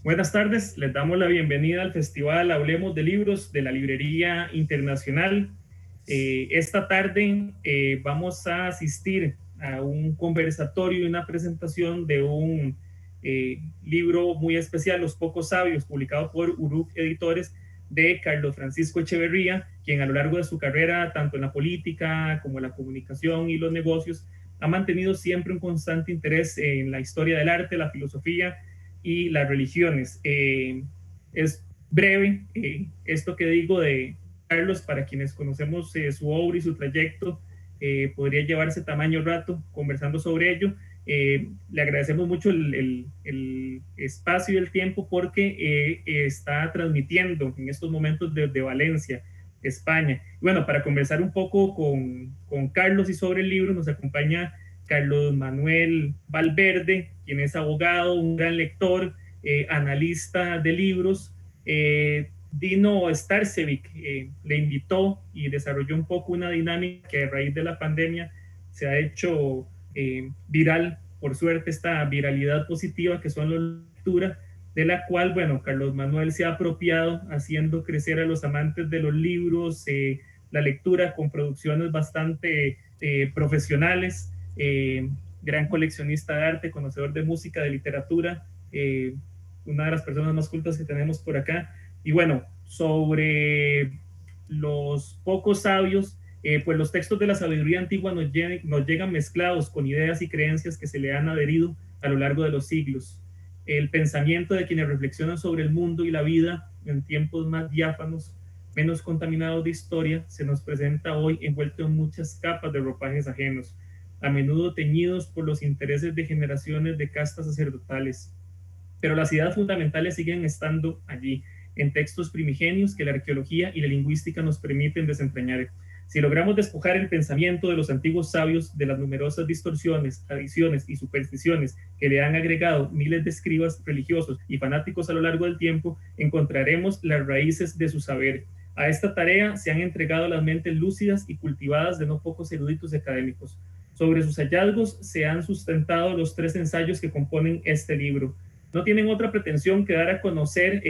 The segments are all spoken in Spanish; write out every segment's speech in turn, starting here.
Buenas tardes, les damos la bienvenida al Festival Hablemos de Libros de la Librería Internacional. Esta tarde vamos a asistir a un conversatorio y una presentación de un libro muy especial, Los Pocos Sabios, publicado por Uruk Editores, de Carlos Francisco Echeverría, quien a lo largo de su carrera, tanto en la política como en la comunicación y los negocios, ha mantenido siempre un constante interés en la historia del arte, la filosofía y las religiones. Es breve esto que digo de Carlos, para quienes conocemos su obra y su trayecto, podría llevarse tamaño rato conversando sobre ello. Le agradecemos mucho el espacio y el tiempo porque está transmitiendo en estos momentos desde Valencia, España. Y bueno, para conversar un poco con Carlos y sobre el libro, nos acompaña Carlos Manuel Valverde, quien es abogado, un gran lector, analista de libros. Dino Starcevic le invitó y desarrolló un poco una dinámica que a raíz de la pandemia se ha hecho viral, por suerte, esta viralidad positiva que son las lecturas, de la cual, bueno, Carlos Manuel se ha apropiado, haciendo crecer a los amantes de los libros, la lectura con producciones bastante profesionales, gran coleccionista de arte, conocedor de música, de literatura, una de las personas más cultas que tenemos por acá. Y bueno, sobre los pocos sabios, pues los textos de la sabiduría antigua nos llegan mezclados con ideas y creencias que se le han adherido a lo largo de los siglos. El pensamiento de quienes reflexionan sobre el mundo y la vida en tiempos más diáfanos, menos contaminados de historia, se nos presenta hoy envuelto en muchas capas de ropajes ajenos, a menudo teñidos por los intereses de generaciones de castas sacerdotales. Pero las ideas fundamentales siguen estando allí, en textos primigenios que la arqueología y la lingüística nos permiten desentrañar. Si logramos despojar el pensamiento de los antiguos sabios de las numerosas distorsiones, tradiciones y supersticiones que le han agregado miles de escribas religiosos y fanáticos a lo largo del tiempo, encontraremos las raíces de su saber. A esta tarea se han entregado las mentes lúcidas y cultivadas de no pocos eruditos académicos. Sobre sus hallazgos se han sustentado los 3 ensayos que componen este libro. No tienen otra pretensión que dar a conocer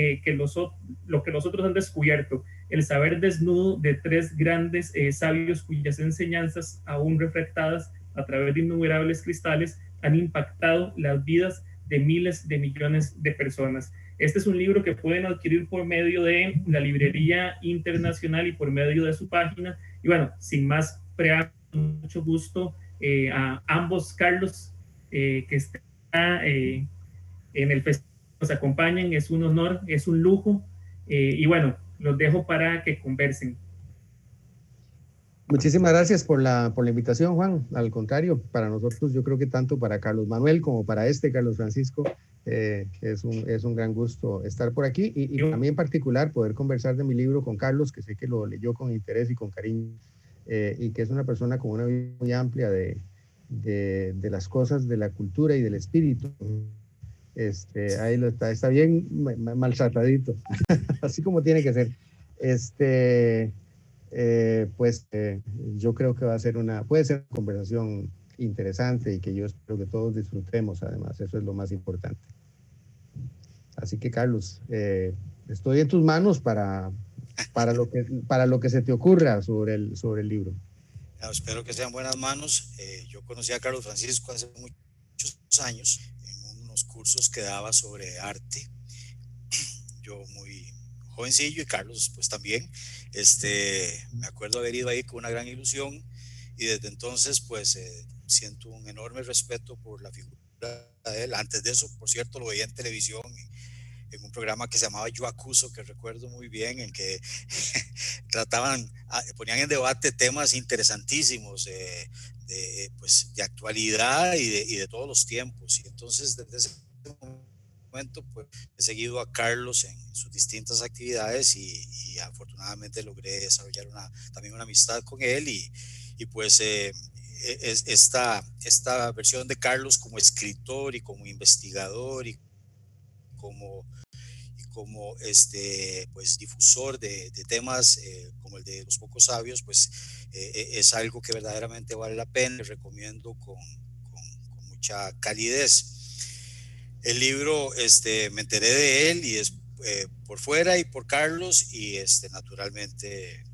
lo que los otros han descubierto, el saber desnudo de 3 grandes sabios cuyas enseñanzas, aún refractadas a través de innumerables cristales, han impactado las vidas de miles de millones de personas. Este es un libro que pueden adquirir por medio de la Librería Internacional y por medio de su página. Y bueno, sin más preámbulos, mucho gusto a ambos Carlos que está en el festival, nos acompañen, es un honor, es un lujo, y bueno, los dejo para que conversen. Muchísimas gracias por la invitación, Juan. Al contrario, para nosotros, yo creo que tanto para Carlos Manuel como para Carlos Francisco, es un gran gusto estar por aquí y para mí en particular poder conversar de mi libro con Carlos, que sé que lo leyó con interés y con cariño, y que es una persona con una visión muy amplia de las cosas, de la cultura y del espíritu. Ahí lo está bien maltratadito, así como tiene que ser. Yo creo que puede ser una conversación interesante y que yo espero que todos disfrutemos, además, eso es lo más importante. Así que, Carlos, estoy en tus manos para lo que se te ocurra sobre el libro. Espero que sean buenas manos. Yo conocí a Carlos Francisco hace muchos años en unos cursos que daba sobre arte. Yo muy jovencillo y Carlos pues también. Me acuerdo haber ido ahí con una gran ilusión y desde entonces pues siento un enorme respeto por la figura de él. Antes de eso, por cierto, lo veía en televisión en un programa que se llamaba Yo Acuso, que recuerdo muy bien, en que ponían en debate temas interesantísimos pues, de actualidad y de todos los tiempos. Y entonces, desde ese momento, pues, he seguido a Carlos en sus distintas actividades y afortunadamente logré desarrollar también una amistad con él y pues esta versión de Carlos como escritor y como investigador y como pues difusor de temas como el de los pocos sabios, pues es algo que verdaderamente vale la pena, les recomiendo con mucha calidez. El libro, me enteré de él y es por fuera y por Carlos y naturalmente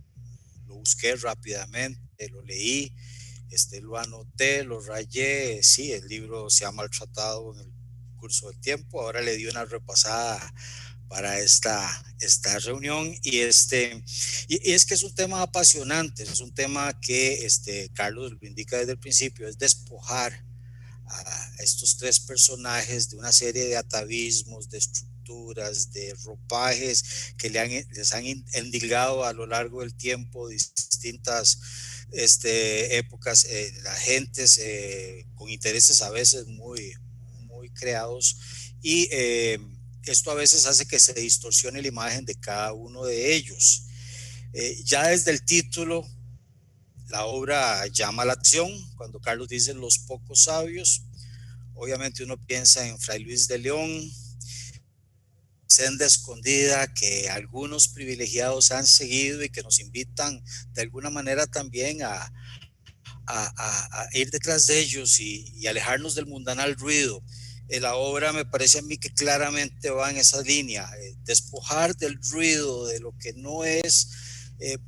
lo busqué rápidamente, lo leí, lo anoté, lo rayé. Sí, el libro se ha maltratado en el curso del tiempo. Ahora le di una repasada para esta reunión y y es que es un tema apasionante, es un tema que Carlos lo indica desde el principio, es despojar a estos tres personajes de una serie de atavismos, de estructuras, de ropajes que les han endilgado a lo largo del tiempo distintas épocas, las gentes con intereses a veces muy creados y esto a veces hace que se distorsione la imagen de cada uno de ellos. Ya desde el título, la obra llama la atención cuando Carlos dice los pocos sabios. Obviamente uno piensa en Fray Luis de León, senda escondida que algunos privilegiados han seguido y que nos invitan de alguna manera también a ir detrás de ellos y alejarnos del mundanal ruido. La obra me parece a mí que claramente va en esa línea, despojar del ruido, de lo que no es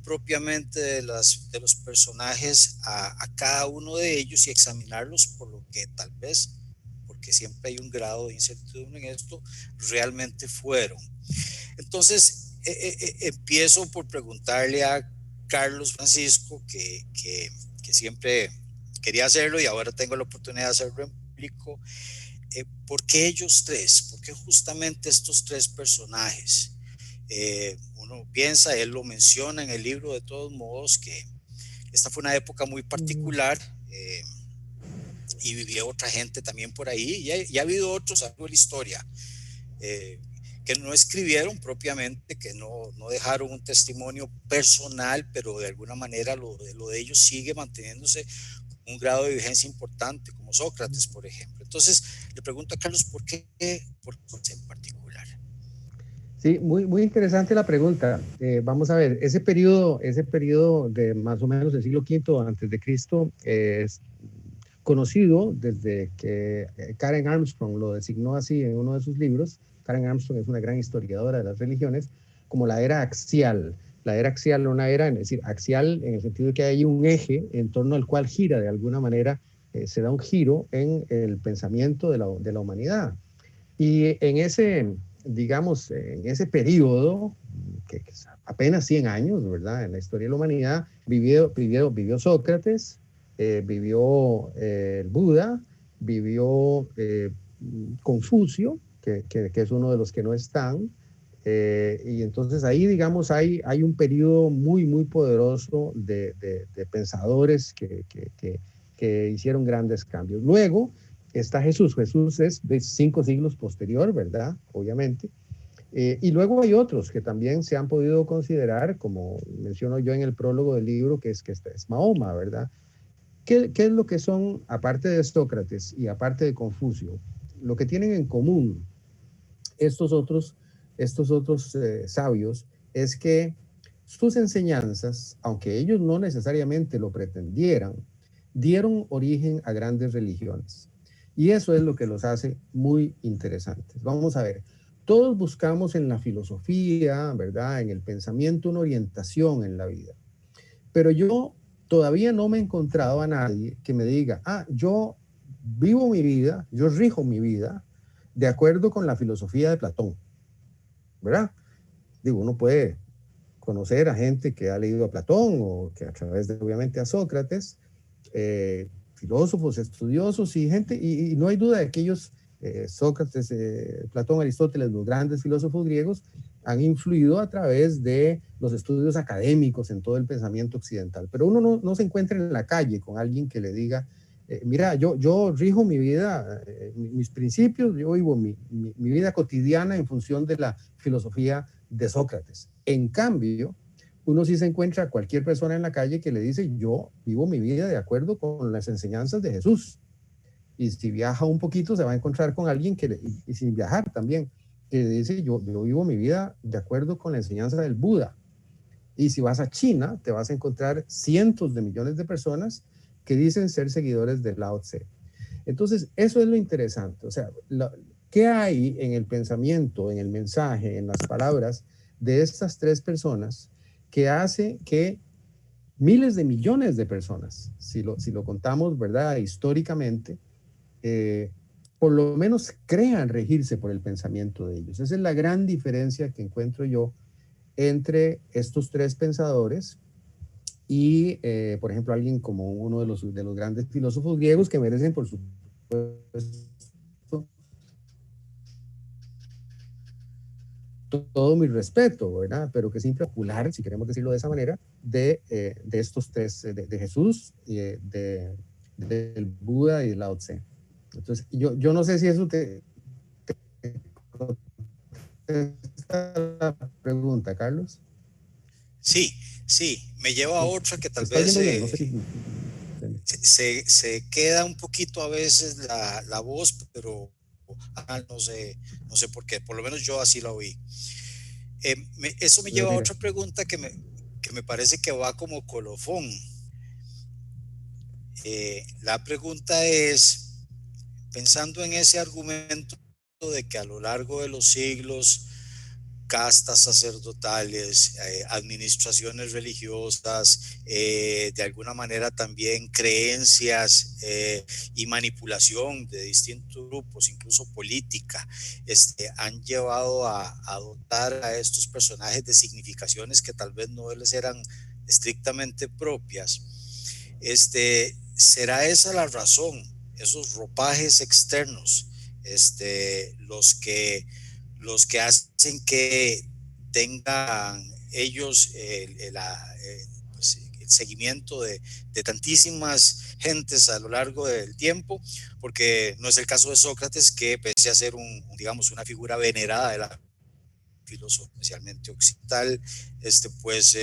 propiamente de los personajes a cada uno de ellos y examinarlos por lo que tal vez, porque siempre hay un grado de incertidumbre en esto, realmente fueron. Entonces, empiezo por preguntarle a Carlos Francisco, que siempre quería hacerlo y ahora tengo la oportunidad de hacerlo en público. ¿Por qué ellos tres? ¿Por qué justamente estos tres personajes? Uno piensa, él lo menciona en el libro de todos modos, que esta fue una época muy particular y vivió otra gente también por ahí y ha habido otros a lo largo de la historia que no escribieron propiamente, que no dejaron un testimonio personal, pero de alguna manera lo de ellos sigue manteniéndose un grado de vigencia importante, como Sócrates, por ejemplo. Entonces, le pregunto a Carlos, ¿por qué en particular? Sí, muy interesante la pregunta. Vamos a ver, ese periodo de más o menos el siglo V antes de Cristo es conocido desde que Karen Armstrong lo designó así en uno de sus libros. Karen Armstrong es una gran historiadora de las religiones, como la era axial. La era axial, una era, es decir, axial en el sentido de que hay un eje en torno al cual gira de alguna manera, se da un giro en el pensamiento de la humanidad. Y en ese, digamos, en ese periodo, que es apenas 100 años, ¿verdad? En la historia de la humanidad, vivió Sócrates, vivió el Buda, vivió Confucio, que es uno de los que no están, y entonces ahí, digamos, hay un periodo muy poderoso de pensadores que hicieron grandes cambios. Luego está Jesús. Jesús es de 5 siglos posterior, ¿verdad? Obviamente. Y luego hay otros que también se han podido considerar, como menciono yo en el prólogo del libro, que es Mahoma, ¿verdad? ¿Qué es lo que son, aparte de Sócrates y aparte de Confucio, lo que tienen en común estos otros sabios es que sus enseñanzas, aunque ellos no necesariamente lo pretendieran, dieron origen a grandes religiones. Y eso es lo que los hace muy interesantes. Vamos a ver, todos buscamos en la filosofía, ¿verdad? En el pensamiento una orientación en la vida. Pero yo todavía no me he encontrado a nadie que me diga, yo vivo mi vida, yo rijo mi vida de acuerdo con la filosofía de Platón, ¿verdad? Digo, uno puede conocer a gente que ha leído a Platón o que a través de, obviamente, a Sócrates, filósofos, estudiosos y gente, y no hay duda de que ellos, Sócrates, Platón, Aristóteles, los grandes filósofos griegos, han influido a través de los estudios académicos en todo el pensamiento occidental. Pero uno no se encuentra en la calle con alguien que le diga, mira, yo rijo mi vida, mis principios, yo vivo mi vida cotidiana en función de la filosofía de Sócrates. En cambio, uno sí se encuentra a cualquier persona en la calle que le dice, yo vivo mi vida de acuerdo con las enseñanzas de Jesús. Y si viaja un poquito, se va a encontrar con alguien y sin viajar también, que le dice, yo vivo mi vida de acuerdo con la enseñanza del Buda. Y si vas a China, te vas a encontrar cientos de millones de personas que dicen ser seguidores de Lao Tse. Entonces, eso es lo interesante. O sea, ¿Qué hay en el pensamiento, en el mensaje, en las palabras de estas tres personas que hace que miles de millones de personas, si lo contamos, ¿verdad?, históricamente, por lo menos crean regirse por el pensamiento de ellos? Esa es la gran diferencia que encuentro yo entre estos tres pensadores y, por ejemplo, alguien como uno de los grandes filósofos griegos, que merecen, por supuesto, todo mi respeto, ¿verdad? Pero que es impopular, si queremos decirlo de esa manera, de estos tres, de Jesús, del Buda y de Lao Tse. Entonces, yo no sé si eso te contesta la pregunta, Carlos. Sí, sí, me lleva a otra que tal ¿Se está vez oyendo bien? No sé si... se queda un poquito a veces la voz, pero no sé por qué, por lo menos yo así la oí. Eso me lleva a otra pregunta que me parece que va como colofón. La pregunta es, pensando en ese argumento de que a lo largo de los siglos castas sacerdotales, administraciones religiosas, de alguna manera también creencias y manipulación de distintos grupos, incluso política, han llevado a dotar a estos personajes de significaciones que tal vez no les eran estrictamente propias. ¿Será esa la razón, esos ropajes externos, los que hacen que tengan ellos pues, el seguimiento de tantísimas gentes a lo largo del tiempo? Porque no es el caso de Sócrates, que pese a ser digamos, una figura venerada de la filosofía, especialmente occidental, pues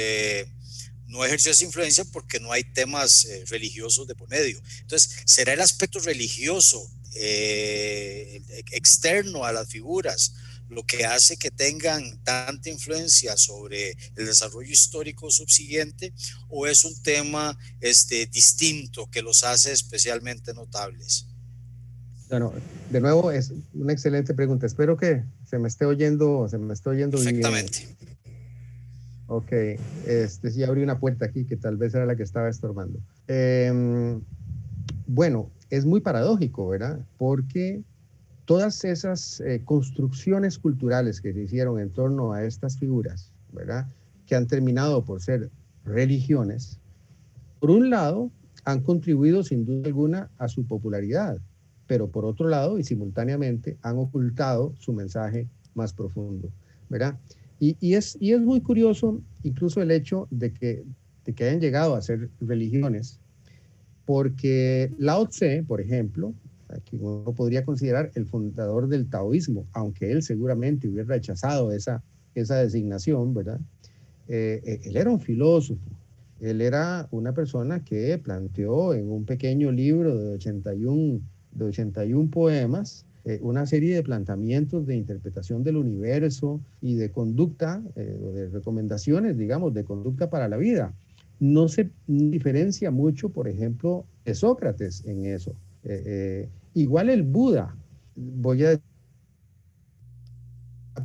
no ejerció esa influencia porque no hay temas religiosos de por medio. Entonces, ¿será el aspecto religioso externo a las figuras lo que hace que tengan tanta influencia sobre el desarrollo histórico subsiguiente, o es un tema distinto que los hace especialmente notables? Bueno, de nuevo es una excelente pregunta. Espero que se me esté oyendo perfectamente bien. Ok, sí abrí una puerta aquí que tal vez era la que estaba estorbando. Bueno, es muy paradójico, ¿verdad? Porque todas esas construcciones culturales que se hicieron en torno a estas figuras, ¿verdad?, que han terminado por ser religiones, por un lado, han contribuido sin duda alguna a su popularidad, pero por otro lado y simultáneamente han ocultado su mensaje más profundo, ¿verdad? Y es muy curioso incluso el hecho de que hayan llegado a ser religiones, porque Lao Tse, por ejemplo, aquí uno podría considerar el fundador del taoísmo, aunque él seguramente hubiera rechazado esa designación, ¿verdad? Él era un filósofo, él era una persona que planteó en un pequeño libro de 81 poemas una serie de planteamientos de interpretación del universo y de conducta, de recomendaciones, digamos, de conducta para la vida. No se diferencia mucho, por ejemplo, de Sócrates en eso. Igual el Buda,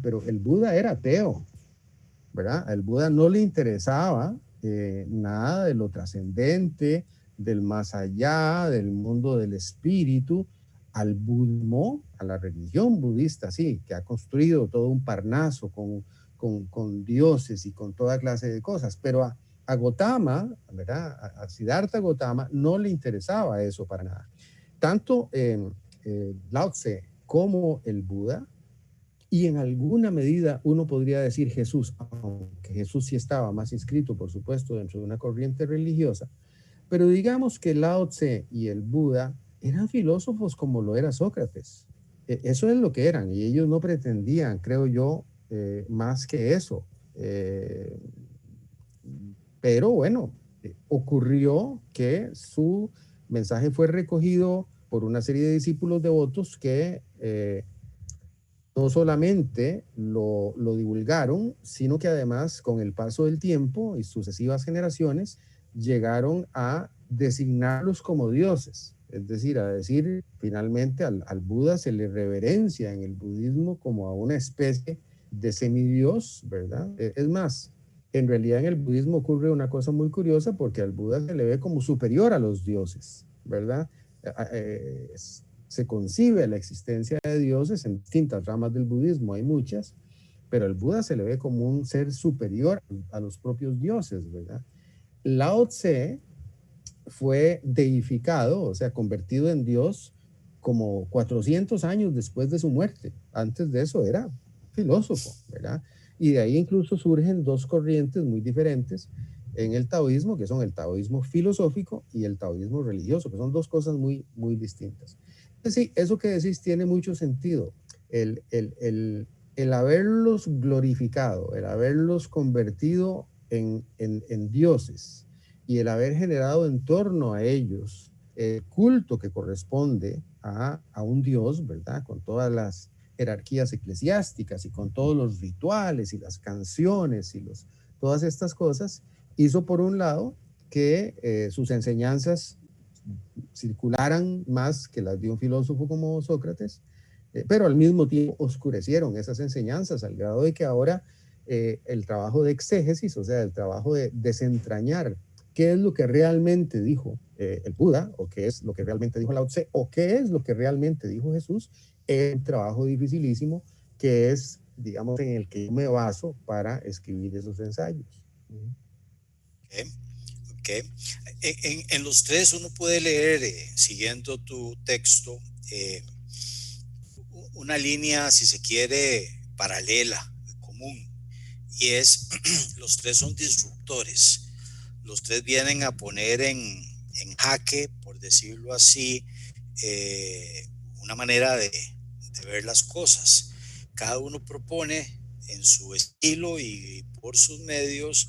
pero el Buda era ateo, ¿verdad? Al Buda no le interesaba nada de lo trascendente, del más allá, del mundo del espíritu. Al budismo, a la religión budista, sí, que ha construido todo un Parnaso con dioses y con toda clase de cosas, pero a Gautama, ¿verdad?, a Siddhartha Gautama no le interesaba eso para nada. Tanto Lao Tse como el Buda, y en alguna medida uno podría decir Jesús, aunque Jesús sí estaba más inscrito, por supuesto, dentro de una corriente religiosa, pero digamos que Lao Tse y el Buda eran filósofos como lo era Sócrates. Eso es lo que eran, y ellos no pretendían, creo yo, más que eso. Pero bueno, ocurrió que su mensaje fue recogido por una serie de discípulos devotos que no solamente lo divulgaron, sino que además con el paso del tiempo y sucesivas generaciones llegaron a designarlos como dioses. Es decir, a decir, finalmente al Buda se le reverencia en el budismo como a una especie de semidios, ¿verdad? Es más, en realidad en el budismo ocurre una cosa muy curiosa porque al Buda se le ve como superior a los dioses, ¿verdad? Se concibe la existencia de dioses en distintas ramas del budismo, hay muchas, pero el Buda se le ve como un ser superior a los propios dioses, ¿verdad? Lao Tse fue deificado, o sea, convertido en Dios como 400 años después de su muerte. Antes de eso era filósofo, ¿verdad? Y de ahí incluso surgen dos corrientes muy diferentes en el taoísmo, que son el taoísmo filosófico y el taoísmo religioso, que son dos cosas muy, muy distintas. Sí, eso que decís tiene mucho sentido. El haberlos glorificado, el haberlos convertido en dioses, y el haber generado en torno a ellos el culto que corresponde a un dios, ¿verdad? Con todas las jerarquías eclesiásticas y con todos los rituales y las canciones y todas estas cosas, hizo por un lado que sus enseñanzas circularan más que las de un filósofo como Sócrates, pero al mismo tiempo oscurecieron esas enseñanzas al grado de que ahora el trabajo de exégesis, o sea, el trabajo de desentrañar qué es lo que realmente dijo el Buda, o qué es lo que realmente dijo Lao Tse, o qué es lo que realmente dijo Jesús, es un trabajo dificilísimo que es, digamos, en el que yo me baso para escribir esos ensayos. Okay, okay. En los tres uno puede leer, siguiendo tu texto, una línea, si se quiere, paralela, común, y es, los tres son disruptores. Los tres vienen a poner en jaque, por decirlo así, una manera de ver las cosas. Cada uno propone en su estilo y por sus medios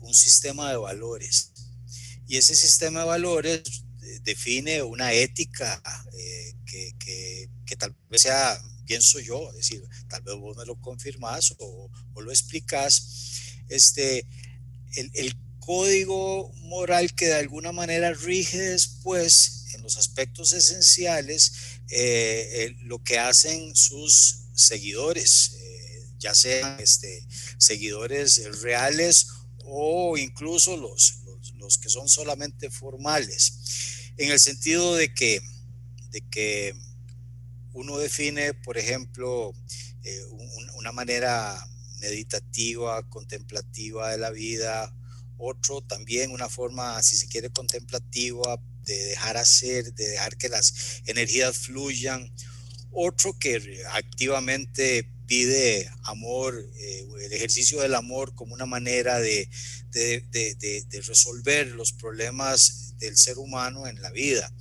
un sistema de valores. Y ese sistema de valores define una ética que tal vez sea, pienso yo, es decir, tal vez vos me lo confirmás o lo explicás, el código moral que de alguna manera rige después en los aspectos esenciales lo que hacen sus seguidores, ya sean seguidores reales o incluso los que son solamente formales, en el sentido de que uno define, por ejemplo, una manera meditativa, contemplativa de la vida, otro también una forma, si se quiere, contemplativa de dejar hacer, de dejar que las energías fluyan, otro que activamente pide amor, el ejercicio del amor como una manera de resolver los problemas del ser humano en la vida.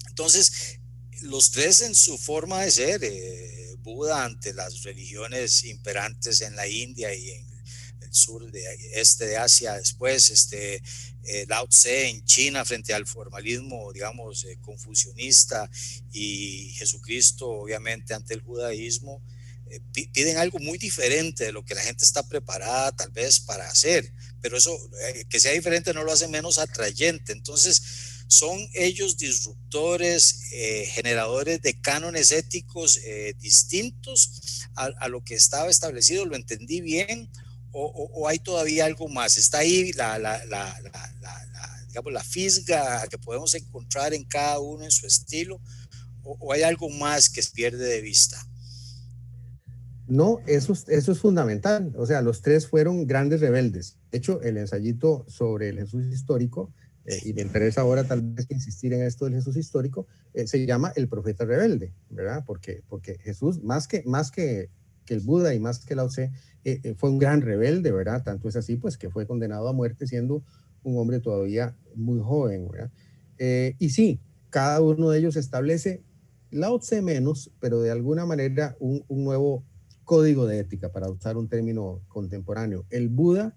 Entonces, los tres en su forma de ser, Buda ante las religiones imperantes en la India y en el sur de Asia, después Lao Tse en China frente al formalismo, digamos, confucionista, y Jesucristo obviamente ante el judaísmo, piden algo muy diferente de lo que la gente está preparada tal vez para hacer, pero eso, que sea diferente no lo hace menos atrayente. Entonces, ¿son ellos disruptores, generadores de cánones éticos distintos a lo que estaba establecido? ¿Lo entendí bien? ¿O hay todavía algo más? ¿Está ahí digamos, la fisga que podemos encontrar en cada uno en su estilo? ¿O hay algo más que se pierde de vista? No, eso es fundamental. O sea, los tres fueron grandes rebeldes. De hecho, el ensayito sobre el Jesús histórico, y me interesa ahora tal vez insistir en esto del Jesús histórico, se llama el profeta rebelde, ¿verdad? Porque Jesús, más que el Buda y más que Lao Tse, fue un gran rebelde, ¿verdad? Tanto es así, pues, que fue condenado a muerte siendo un hombre todavía muy joven, ¿verdad? Y sí, cada uno de ellos establece, Lao Tse menos, pero de alguna manera un nuevo código de ética, para usar un término contemporáneo. El Buda,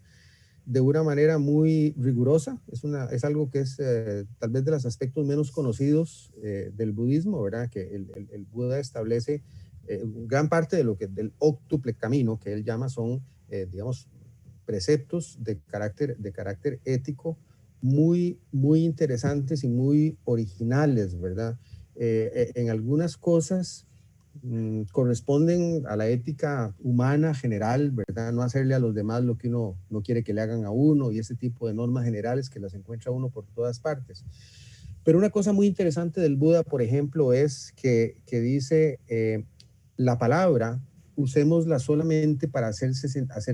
de una manera muy rigurosa, es algo que es tal vez de los aspectos menos conocidos del budismo, ¿verdad? Que el Buda establece gran parte de lo que del óctuple camino que él llama son, digamos, preceptos de carácter ético muy interesantes y muy originales, ¿verdad? En algunas cosas corresponden a la ética humana general, ¿verdad? No hacerle a los demás lo que uno no quiere que le hagan a uno y ese tipo de normas generales que las encuentra uno por todas partes. Pero una cosa muy interesante del Buda, por ejemplo, es que dice la palabra, usémosla solamente para hacer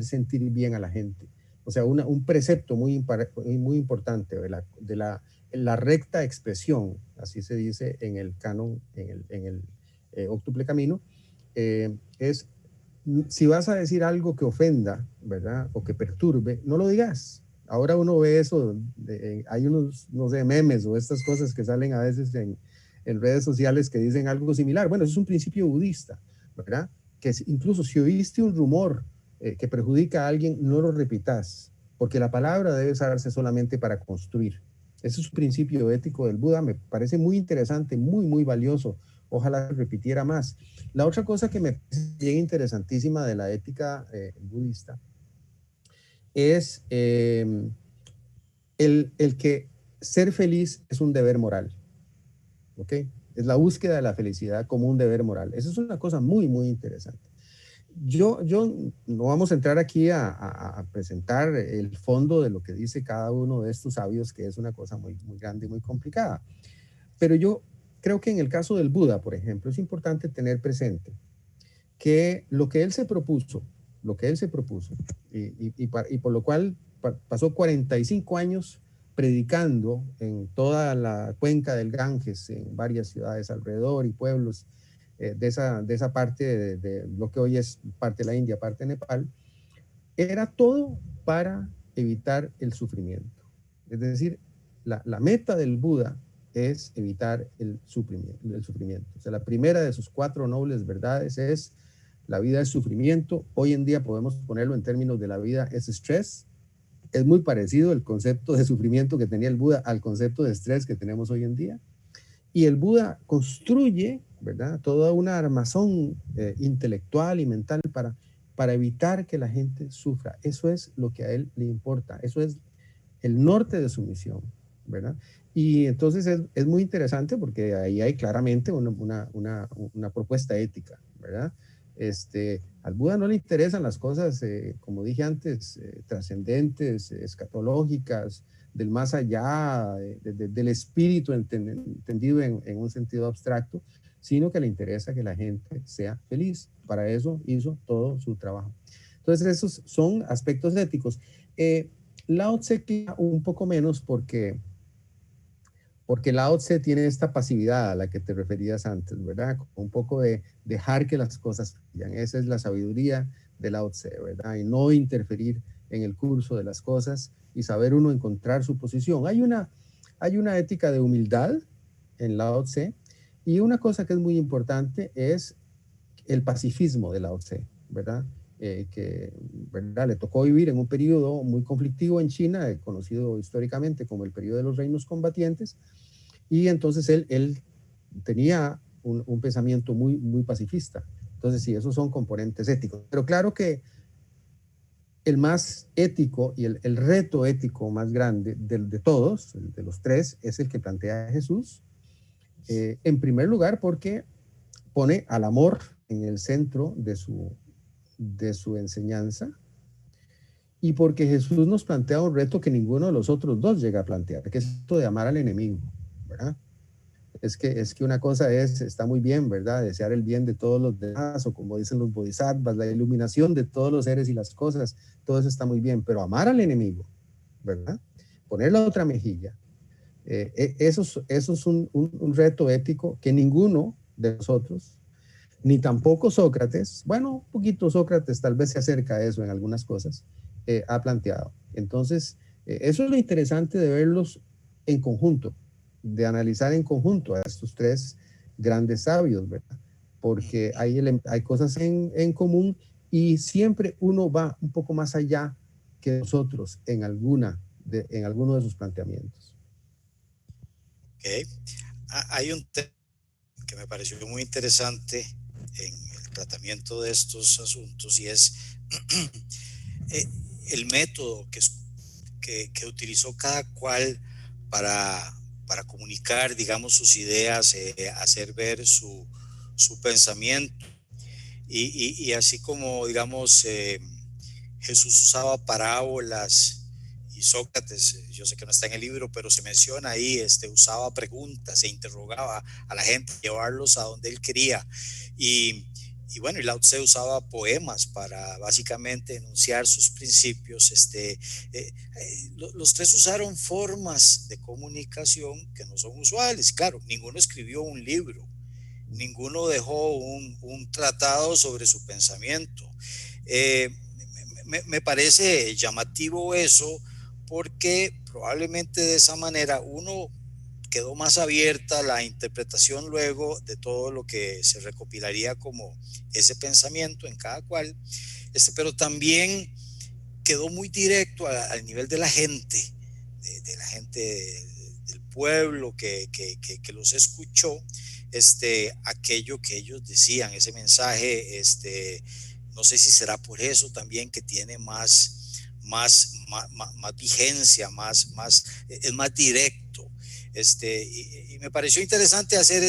sentir bien a la gente. O sea, un precepto muy importante de la recta expresión, así se dice en el canon, en el octuple camino, es si vas a decir algo que ofenda, ¿verdad? O que perturbe, no lo digas. Ahora uno ve eso, hay unos, no sé, memes o estas cosas que salen a veces en redes sociales que dicen algo similar. Bueno, eso es un principio budista, ¿verdad? Que incluso si oíste un rumor que perjudica a alguien, no lo repitas, porque la palabra debe usarse solamente para construir. Ese es un principio ético del Buda, me parece muy interesante, muy valioso. Ojalá repitiera más. La otra cosa que me parece bien interesantísima de la ética budista es el que ser feliz es un deber moral, ¿ok? Es la búsqueda de la felicidad como un deber moral. Eso es una cosa muy interesante. Yo no vamos a entrar aquí a presentar el fondo de lo que dice cada uno de estos sabios, que es una cosa muy grande y muy complicada. Pero yo creo que en el caso del Buda, por ejemplo, es importante tener presente que lo que él se propuso, y por lo cual pasó 45 años predicando en toda la cuenca del Ganges, en varias ciudades alrededor y pueblos de esa parte de lo que hoy es parte de la India, parte de Nepal, era todo para evitar el sufrimiento. Es decir, la meta del Buda es evitar el sufrimiento. O sea, la primera de sus 4 nobles verdades es la vida es sufrimiento. Hoy en día podemos ponerlo en términos de la vida es estrés. Es muy parecido el concepto de sufrimiento que tenía el Buda al concepto de estrés que tenemos hoy en día. Y el Buda construye, ¿verdad?, toda una armazón intelectual y mental para evitar que la gente sufra. Eso es lo que a él le importa. Eso es el norte de su misión, ¿verdad? Y entonces es muy interesante porque ahí hay claramente una propuesta ética, ¿verdad? Al Buda no le interesan las cosas, como dije antes, trascendentes, escatológicas, del más allá, del espíritu entendido en un sentido abstracto, sino que le interesa que la gente sea feliz. Para eso hizo todo su trabajo. Entonces, esos son aspectos éticos. Lao Tse queda un poco menos porque Lao Tse tiene esta pasividad a la que te referías antes, ¿verdad? Un poco de dejar que las cosas fluyan. Esa es la sabiduría de Lao Tse, ¿verdad? Y no interferir en el curso de las cosas y saber uno encontrar su posición. Hay una ética de humildad en Lao Tse y una cosa que es muy importante es el pacifismo de Lao Tse, ¿verdad? Que, ¿verdad?, le tocó vivir en un periodo muy conflictivo en China, conocido históricamente como el periodo de los reinos combatientes, y entonces él tenía un pensamiento muy pacifista. Entonces, sí, esos son componentes éticos. Pero claro que el más ético y el reto ético más grande de todos, de los 3, es el que plantea Jesús. En primer lugar, porque pone al amor en el centro de su enseñanza, y porque Jesús nos plantea un reto que ninguno de los otros 2 llega a plantear, que es esto de amar al enemigo, ¿verdad? Es que una cosa está muy bien, ¿verdad? Desear el bien de todos los demás, o como dicen los bodhisattvas, la iluminación de todos los seres y las cosas, todo eso está muy bien, pero amar al enemigo, ¿verdad? Poner la otra mejilla, eso es un reto ético que ninguno de nosotros, ni tampoco Sócrates, bueno, un poquito Sócrates tal vez se acerca a eso en algunas cosas, ha planteado. Entonces, eso es lo interesante de verlos en conjunto, de analizar en conjunto a estos 3 grandes sabios, ¿verdad? Porque hay cosas en común y siempre uno va un poco más allá que nosotros en alguno de sus planteamientos. Okay. Hay un tema que me pareció muy interesante en el tratamiento de estos asuntos y es el método que que utilizó cada cual para comunicar, digamos, sus ideas, hacer ver su pensamiento. Y así como, digamos, Jesús usaba parábolas y Sócrates, yo sé que no está en el libro, pero se menciona ahí, usaba preguntas e interrogaba a la gente, llevarlos a donde él quería. Y bueno, y Lao Tse usaba poemas para básicamente enunciar sus principios. Los tres usaron formas de comunicación que no son usuales. Claro, ninguno escribió un libro, ninguno dejó un tratado sobre su pensamiento. Me parece llamativo eso, porque probablemente de esa manera uno quedó más abierta la interpretación luego de todo lo que se recopilaría como ese pensamiento en cada cual, pero también quedó muy directo al nivel de la gente, de la gente del pueblo que los escuchó, aquello que ellos decían, ese mensaje, no sé si será por eso también que tiene más vigencia, es más directo. Y me pareció interesante hacer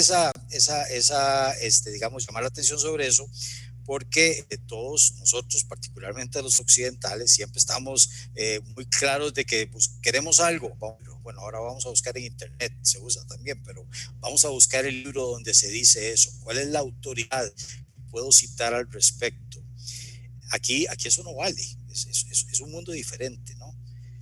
digamos, llamar la atención sobre eso, porque todos nosotros, particularmente los occidentales, siempre estamos muy claros de que queremos algo. Bueno, ahora vamos a buscar en internet, se usa también, pero vamos a buscar el libro donde se dice eso. ¿Cuál es la autoridad que puedo citar al respecto? Aquí eso no vale, es un mundo diferente, ¿no?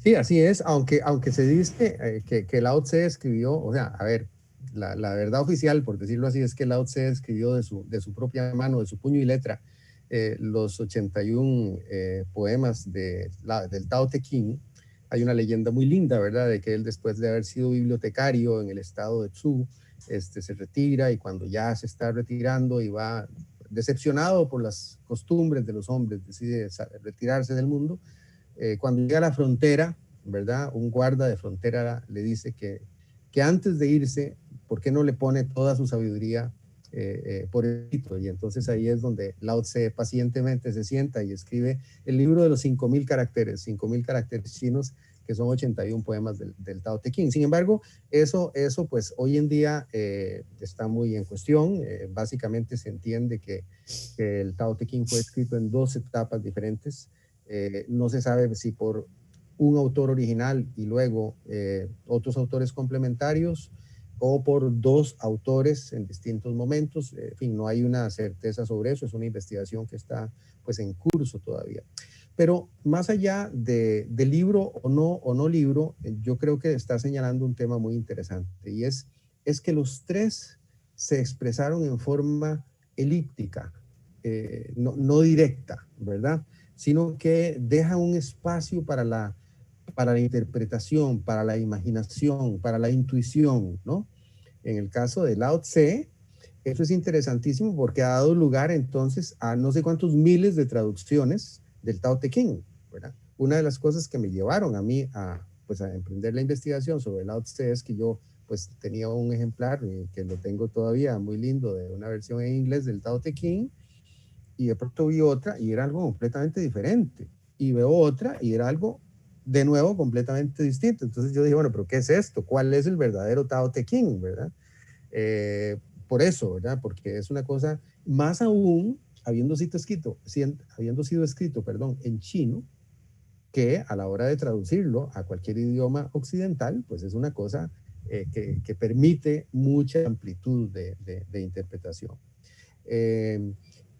Sí, así es, aunque se dice que Lao Tse escribió, o sea, a ver, la verdad oficial, por decirlo así, es que Lao Tse escribió de su propia mano, de su puño y letra, los 81 poemas del Tao Te Ching. Hay una leyenda muy linda, ¿verdad?, de que él, después de haber sido bibliotecario en el estado de Tsu, se retira, y cuando ya se está retirando y va decepcionado por las costumbres de los hombres, decide retirarse del mundo. Cuando llega a la frontera, ¿verdad?, un guarda de frontera le dice que antes de irse, ¿por qué no le pone toda su sabiduría por escrito? Y entonces ahí es donde Lao Tse pacientemente se sienta y escribe el libro de los 5,000 caracteres chinos, que son 81 poemas del Tao Te Ching. Sin embargo, eso pues hoy en día está muy en cuestión. Básicamente se entiende que el Tao Te Ching fue escrito en 2 etapas diferentes. No se sabe si por un autor original y luego otros autores complementarios, o por 2 autores en distintos momentos. En fin, no hay una certeza sobre eso, es una investigación que está pues en curso todavía. Pero más allá de libro o no libro, yo creo que está señalando un tema muy interesante, y es que los 3 se expresaron en forma elíptica, no directa, ¿verdad?, sino que deja un espacio para la interpretación, para la imaginación, para la intuición, ¿no? En el caso de Lao Tse, eso es interesantísimo porque ha dado lugar entonces a no sé cuántos miles de traducciones del Tao Te Ching, ¿verdad? Una de las cosas que me llevaron a mí a emprender la investigación sobre Lao Tse es que yo pues tenía un ejemplar que lo tengo todavía muy lindo, de una versión en inglés del Tao Te Ching, y de pronto vi otra y era algo completamente diferente, y veo otra y era algo de nuevo completamente distinto. Entonces yo dije, bueno, pero ¿qué es esto? ¿Cuál es el verdadero Tao Te Ching, verdad? Por eso, ¿verdad? Porque es una cosa, más aún habiendo sido escrito, en chino, que a la hora de traducirlo a cualquier idioma occidental, pues es una cosa que permite mucha amplitud de interpretación.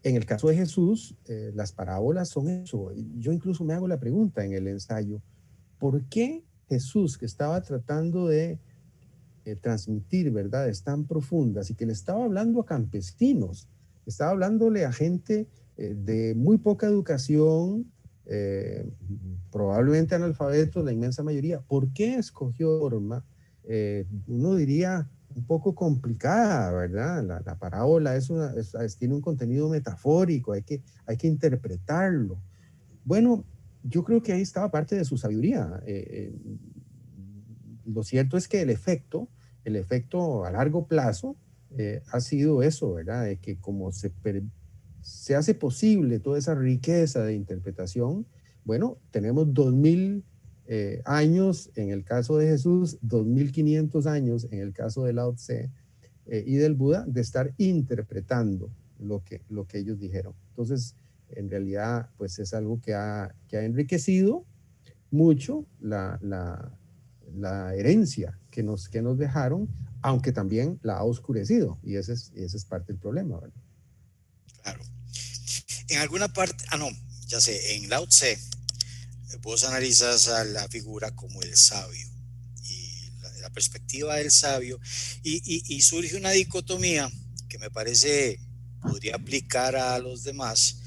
En el caso de Jesús, las parábolas son eso. Yo incluso me hago la pregunta en el ensayo, ¿por qué Jesús, que estaba tratando de transmitir verdades tan profundas y que le estaba hablando a campesinos, estaba hablándole a gente de muy poca educación, probablemente analfabetos, la inmensa mayoría, ¿por qué escogió forma, uno diría, un poco complicada, ¿verdad? La parábola tiene un contenido metafórico, hay que interpretarlo. Bueno, yo creo que ahí estaba parte de su sabiduría. Lo cierto es que el efecto a largo plazo ha sido eso, ¿verdad? De que como se hace posible toda esa riqueza de interpretación, bueno, tenemos 2,000 años en el caso de Jesús, 2500 años en el caso de Lao Tse y del Buda, de estar interpretando lo que ellos dijeron. Entonces, en realidad, pues es algo que ha enriquecido mucho la herencia que nos dejaron, aunque también la ha oscurecido, y ese es parte del problema, ¿verdad? Claro. En alguna parte, no, ya sé, en Lao Tse, vos analizas a la figura como el sabio, y la perspectiva del sabio, y surge una dicotomía que me parece podría aplicar a los demás,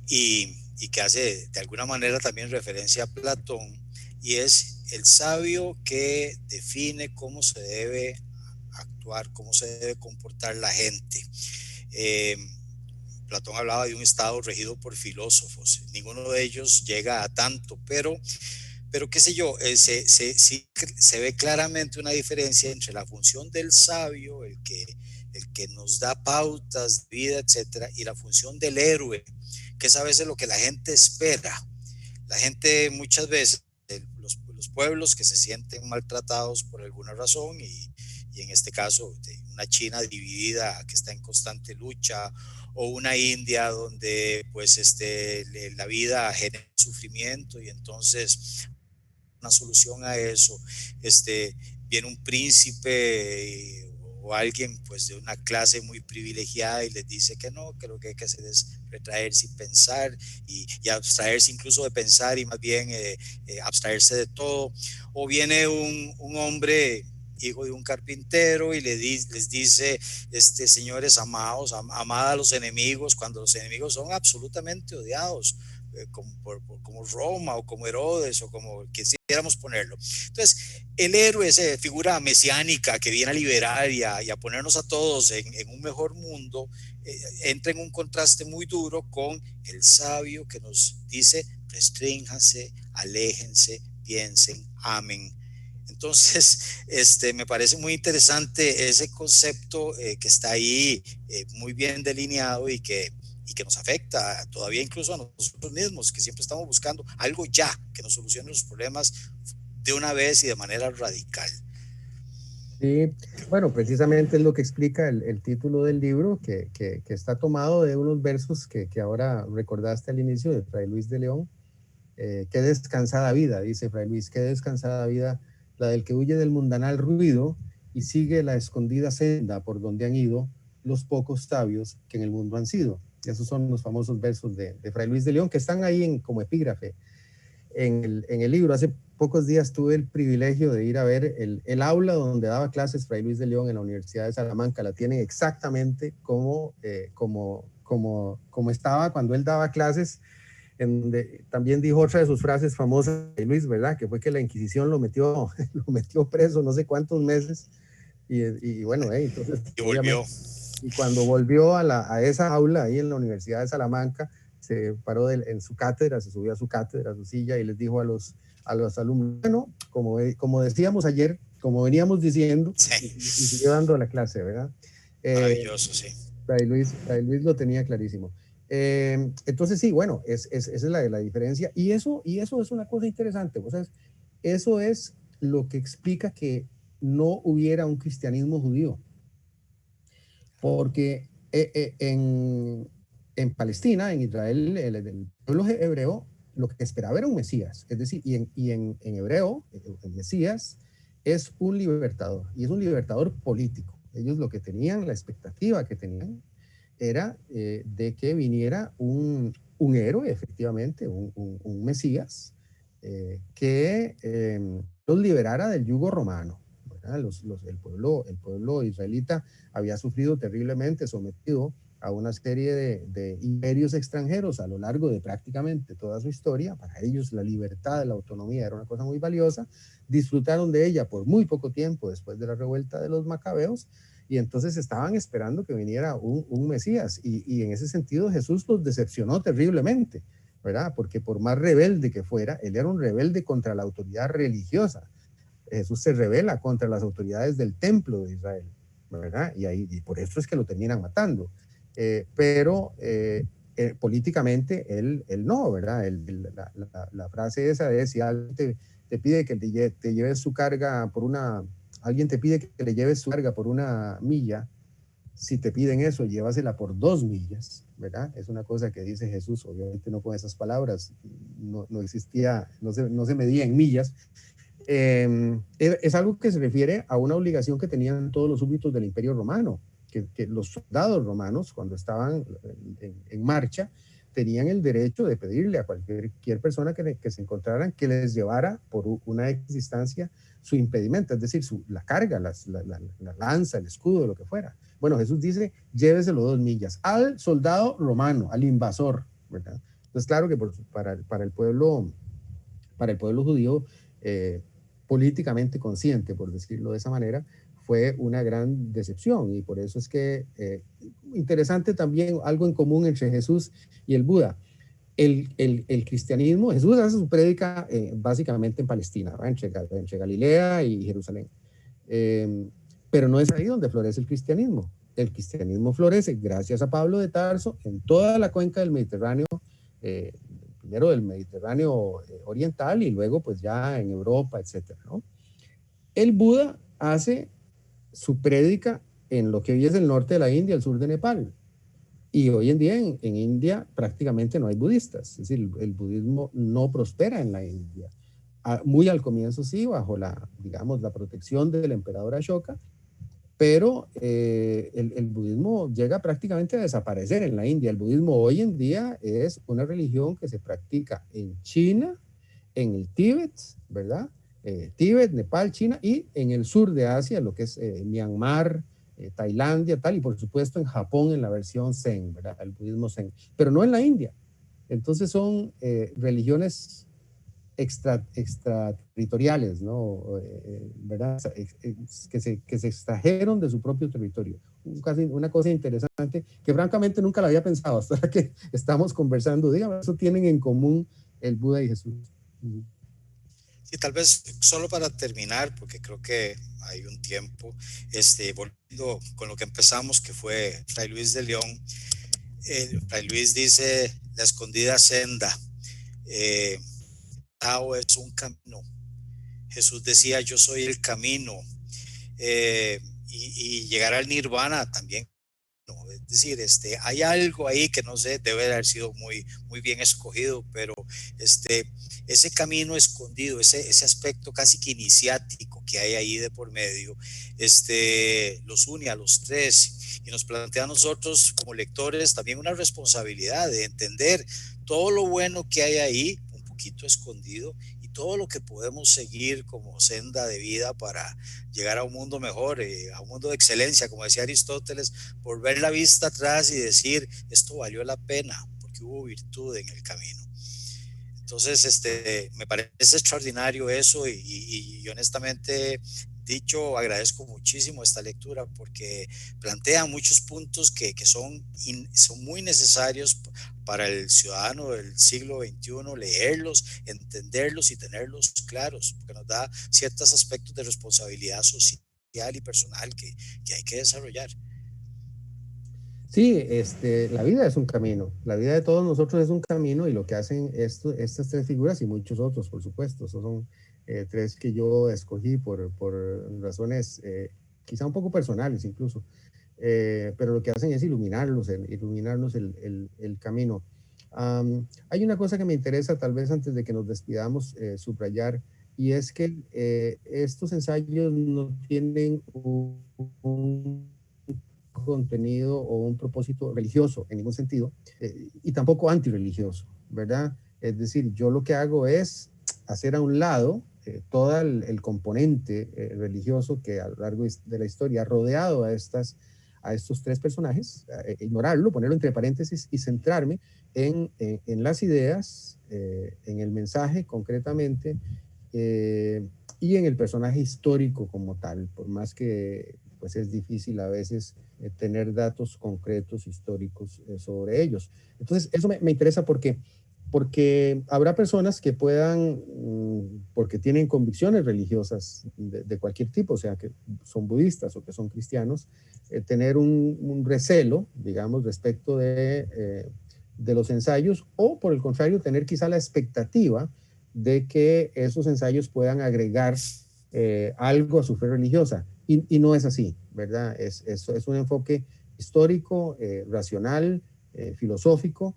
y que hace de alguna manera también referencia a Platón, y es el sabio que define cómo se debe actuar, cómo se debe comportar la gente. Platón hablaba de un estado regido por filósofos, ninguno de ellos llega a tanto, pero qué sé yo, se ve claramente una diferencia entre la función del sabio, el que nos da pautas de vida, etcétera, y la función del héroe, que es a veces lo que la gente espera. La gente muchas veces, los pueblos que se sienten maltratados por alguna razón, y en este caso una China dividida que está en constante lucha, o una India donde pues la vida genera sufrimiento, y entonces una solución a eso, viene un príncipe o alguien pues de una clase muy privilegiada y les dice que no, que lo que hay que hacer es retraerse y pensar, y abstraerse incluso de pensar, y más bien abstraerse de todo. O viene un hombre hijo de un carpintero y les dice, señores amados, amad a los enemigos, cuando los enemigos son absolutamente odiados, como Roma o como Herodes o como quisiéramos ponerlo. Entonces, el héroe es figura mesiánica que viene a liberar y a ponernos a todos en un mejor mundo, entra en un contraste muy duro con el sabio que nos dice: restrínjanse, aléjense, piensen, amen. Entonces, me parece muy interesante ese concepto que está ahí muy bien delineado, y que nos afecta todavía incluso a nosotros mismos, que siempre estamos buscando algo ya que nos solucione los problemas de una vez y de manera radical. Sí, bueno, precisamente es lo que explica el título del libro, que está tomado de unos versos que ahora recordaste al inicio, de Fray Luis de León. Qué descansada vida, dice Fray Luis, qué descansada vida la del que huye del mundanal ruido y sigue la escondida senda por donde han ido los pocos sabios que en el mundo han sido. Esos son los famosos versos de Fray Luis de León, que están ahí como epígrafe en el libro. Hace pocos días tuve el privilegio de ir a ver el aula donde daba clases Fray Luis de León en la Universidad de Salamanca. La tienen exactamente como estaba cuando él daba clases. También dijo otra de sus frases famosas de Luis, ¿verdad? Que fue que la Inquisición lo metió preso no sé cuántos meses. Y bueno, entonces, y volvió. Y cuando volvió a esa aula ahí en la Universidad de Salamanca, se paró en su cátedra, se subió a su cátedra, a su silla, y les dijo a los alumnos, bueno, como decíamos ayer, como veníamos diciendo, sí. y siguió dando la clase, ¿verdad? Maravilloso, sí. Fray Luis lo tenía clarísimo. Entonces sí, bueno, esa es la diferencia, y eso es una cosa interesante, o sea, eso es lo que explica que no hubiera un cristianismo judío, porque en Palestina, en Israel, el pueblo hebreo lo que esperaba era un Mesías, es decir, y en hebreo, el Mesías es un libertador, y es un libertador político. Ellos lo que tenían, la expectativa que tenían, era de que viniera un héroe, efectivamente, un Mesías, que los liberara del yugo romano. El pueblo israelita había sufrido terriblemente, sometido a una serie de imperios extranjeros a lo largo de prácticamente toda su historia. Para ellos la libertad, la autonomía era una cosa muy valiosa. Disfrutaron de ella por muy poco tiempo después de la revuelta de los macabeos, y entonces estaban esperando que viniera un Mesías, y en ese sentido Jesús los decepcionó terriblemente, ¿verdad? Porque por más rebelde que fuera, él era un rebelde contra la autoridad religiosa. Jesús se rebela contra las autoridades del templo de Israel, ¿verdad? Y por eso es que lo terminan matando. Pero políticamente él no, ¿verdad? La frase esa es, si alguien te pide que te lleves su carga por alguien te pide que le lleves su carga por 1 milla, si te piden eso, llévasela por 2 millas, ¿verdad? Es una cosa que dice Jesús, obviamente no con esas palabras, no existía, no se medía en millas. Es algo que se refiere a una obligación que tenían todos los súbditos del Imperio Romano, que los soldados romanos, cuando estaban en marcha, tenían el derecho de pedirle a cualquier persona que se encontraran que les llevara por una X distancia su impedimento, es decir, la carga, la lanza, el escudo, lo que fuera. Bueno, Jesús dice, lléveselo 2 millas al soldado romano, al invasor, ¿verdad? Entonces, claro que para el pueblo judío, políticamente consciente, por decirlo de esa manera, fue una gran decepción, y por eso es que interesante también algo en común entre Jesús y el Buda. El cristianismo, Jesús hace su prédica básicamente en Palestina, entre Galilea y Jerusalén, pero no es ahí donde florece el cristianismo. El cristianismo florece gracias a Pablo de Tarso en toda la cuenca del Mediterráneo, primero del Mediterráneo oriental y luego pues ya en Europa, etcétera, ¿no? El Buda hace su prédica en lo que hoy es el norte de la India, el sur de Nepal. Y hoy en día en India prácticamente no hay budistas, es decir, el budismo no prospera en la India. Muy al comienzo sí, bajo digamos, la protección del emperador Ashoka, pero el budismo llega prácticamente a desaparecer en la India. El budismo hoy en día es una religión que se practica en China, en el Tíbet, ¿verdad? Tíbet, Nepal, China, y en el sur de Asia, lo que es Myanmar, Tailandia, tal, y por supuesto en Japón en la versión Zen, ¿verdad? El budismo Zen, pero no en la India. Entonces son religiones extraterritoriales, ¿no? ¿Verdad? Que se extrajeron de su propio territorio. Una cosa interesante que francamente nunca la había pensado hasta que estamos conversando. Dígame, ¿eso tienen en común el Buda y Jesús? Sí, tal vez solo para terminar, porque creo que hay un tiempo, volviendo con lo que empezamos, que fue Fray Luis de León. Fray Luis dice, la escondida senda, Tao es un camino. Jesús decía, yo soy el camino, y llegar al nirvana también. No, es decir, hay algo ahí que no sé, debe de haber sido muy, muy bien escogido, pero ese camino escondido, ese aspecto casi que iniciático que hay ahí de por medio, los une a los tres y nos plantea a nosotros como lectores también una responsabilidad de entender todo lo bueno que hay ahí, un poquito escondido, y todo lo que podemos seguir como senda de vida para llegar a un mundo mejor, a un mundo de excelencia, como decía Aristóteles, volver la vista atrás y decir, esto valió la pena, porque hubo virtud en el camino. Entonces, me parece extraordinario eso y honestamente dicho, agradezco muchísimo esta lectura porque plantea muchos puntos que son muy necesarios para el ciudadano del siglo XXI, leerlos, entenderlos y tenerlos claros, porque nos da ciertos aspectos de responsabilidad social y personal que hay que desarrollar. Sí, la vida es un camino, la vida de todos nosotros es un camino, y lo que hacen estas 3 figuras y muchos otros, por supuesto, esos son 3 que yo escogí por razones quizá un poco personales incluso, pero lo que hacen es iluminarnos el camino. Hay una cosa que me interesa, tal vez antes de que nos despidamos, subrayar, y es que estos ensayos no tienen un contenido o un propósito religioso en ningún sentido, y tampoco antirreligioso, ¿verdad? Es decir, yo lo que hago es hacer a un lado todo el componente religioso que a lo largo de la historia ha rodeado a estos 3 personajes, ignorarlo, ponerlo entre paréntesis y centrarme en las ideas, en el mensaje concretamente, y en el personaje histórico como tal, por más que pues es difícil a veces tener datos concretos históricos sobre ellos. Entonces, eso me interesa porque habrá personas que puedan, porque tienen convicciones religiosas de cualquier tipo, o sea, que son budistas o que son cristianos, tener un recelo, digamos, respecto de de los ensayos, o por el contrario, tener quizá la expectativa de que esos ensayos puedan agregar algo a su fe religiosa. Y no es así, ¿verdad? Es un enfoque histórico, racional, filosófico.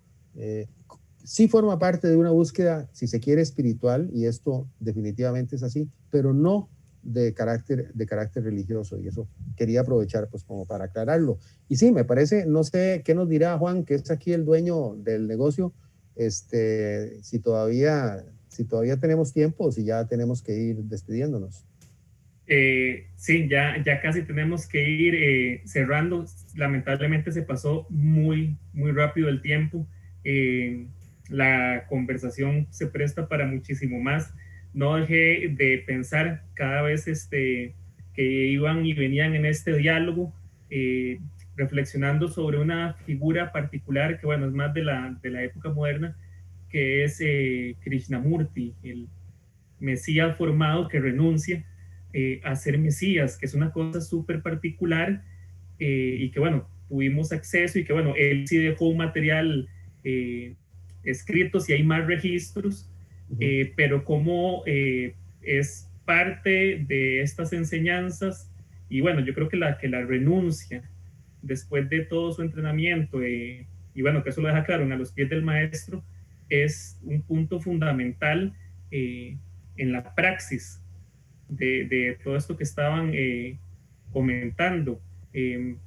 Sí forma parte de una búsqueda, si se quiere, espiritual, y esto definitivamente es así, pero no de carácter religioso, y eso quería aprovechar pues como para aclararlo. Y sí, me parece, no sé qué nos dirá Juan, que es aquí el dueño del negocio, si todavía tenemos tiempo o si ya tenemos que ir despidiéndonos. Sí, ya casi tenemos que ir cerrando. Lamentablemente se pasó muy rápido el tiempo. La conversación se presta para muchísimo más. No dejé de pensar cada vez que iban y venían en este diálogo, reflexionando sobre una figura particular que, bueno, es más de la época moderna, que es Krishnamurti, el Mesías formado que renuncia a ser Mesías, que es una cosa súper particular, y que, bueno, tuvimos acceso, y que, bueno, él sí dejó un material escrito, si hay más registros, pero como es parte de estas enseñanzas, y bueno, yo creo que la renuncia después de todo su entrenamiento, y bueno, que eso lo deja claro, a los pies del maestro, es un punto fundamental en la praxis de todo esto que estaban comentando.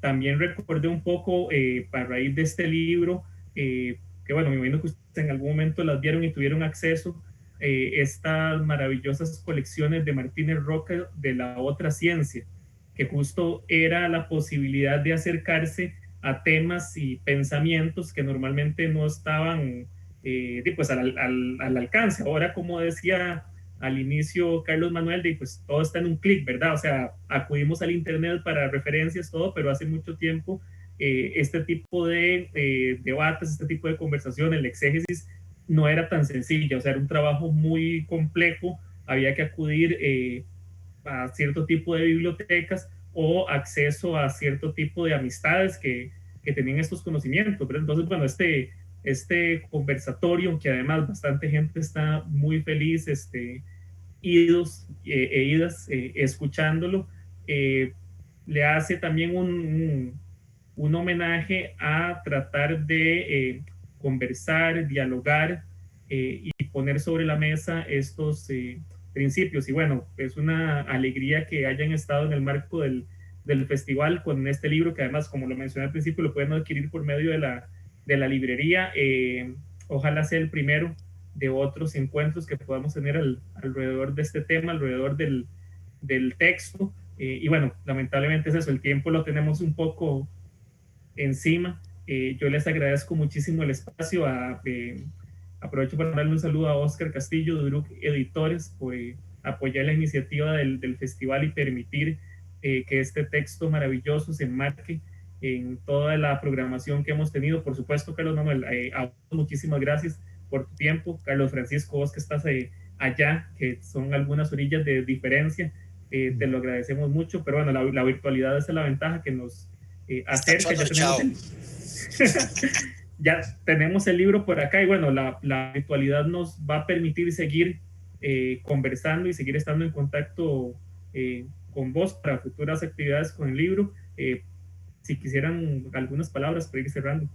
También recordé un poco, para raíz de este libro, que bueno, me imagino que ustedes en algún momento las vieron y tuvieron acceso, estas maravillosas colecciones de Martínez Roca de La Otra Ciencia, que justo era la posibilidad de acercarse a temas y pensamientos que normalmente no estaban pues al alcance. Ahora, como decía al inicio Carlos Manuel, pues todo está en un clic, ¿verdad? O sea, acudimos al internet para referencias, todo, pero hace mucho tiempo este tipo de debates, este tipo de conversaciones, el exégesis, no era tan sencilla, o sea, era un trabajo muy complejo, había que acudir a cierto tipo de bibliotecas o acceso a cierto tipo de amistades que tenían estos conocimientos, ¿verdad? Entonces, bueno, este conversatorio, que además bastante gente está muy feliz, idas escuchándolo, le hace también un homenaje a tratar de conversar, dialogar y poner sobre la mesa estos principios. Y bueno, es una alegría que hayan estado en el marco del festival con este libro, que además, como lo mencioné al principio, lo pueden adquirir por medio de la librería. Ojalá sea el primero de otros encuentros que podamos tener alrededor de este tema, alrededor del texto. Y bueno, lamentablemente es eso, el tiempo lo tenemos un poco encima. Yo les agradezco muchísimo el espacio. Aprovecho para darle un saludo a Oscar Castillo de Druck Editores por apoyar la iniciativa del festival y permitir que este texto maravilloso se enmarque en toda la programación que hemos tenido. Por supuesto, Carlos Manuel, muchísimas gracias por tu tiempo. Carlos Francisco, vos que estás allá, que son algunas orillas de diferencia, te lo agradecemos mucho, pero bueno, la virtualidad es la ventaja que nos acerca. Ya tenemos el libro por acá, y bueno, la virtualidad nos va a permitir seguir conversando y seguir estando en contacto con vos para futuras actividades con el libro. Si quisieran algunas palabras para ir cerrando.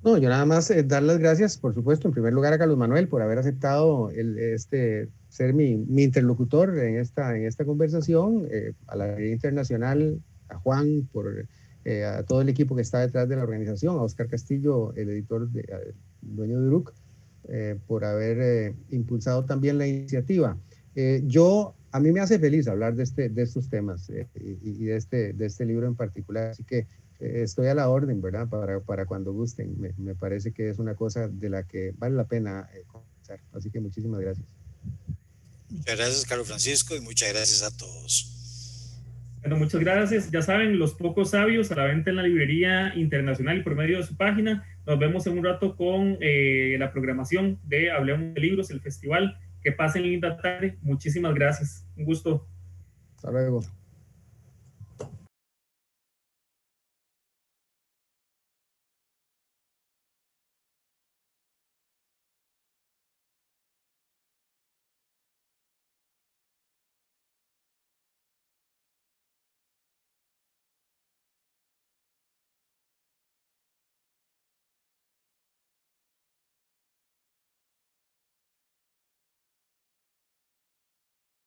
No, yo nada más dar las gracias, por supuesto, en primer lugar a Carlos Manuel por haber aceptado ser mi interlocutor en esta conversación, a la Librería Internacional, a Juan, a todo el equipo que está detrás de la organización, a Oscar Castillo, el editor, dueño de Druck, por haber impulsado también la iniciativa. A mí me hace feliz hablar de estos temas y de este libro en particular, así que estoy a la orden, ¿verdad? Para cuando gusten. Me parece que es una cosa de la que vale la pena conversar. Así que muchísimas gracias. Muchas gracias, Carlos Francisco, y muchas gracias a todos. Bueno, muchas gracias. Ya saben, Los Pocos Sabios, a la venta en la Librería Internacional y por medio de su página. Nos vemos en un rato con la programación de Hablemos de Libros, el festival. Que pasen linda tarde. Muchísimas gracias. Un gusto. Hasta luego.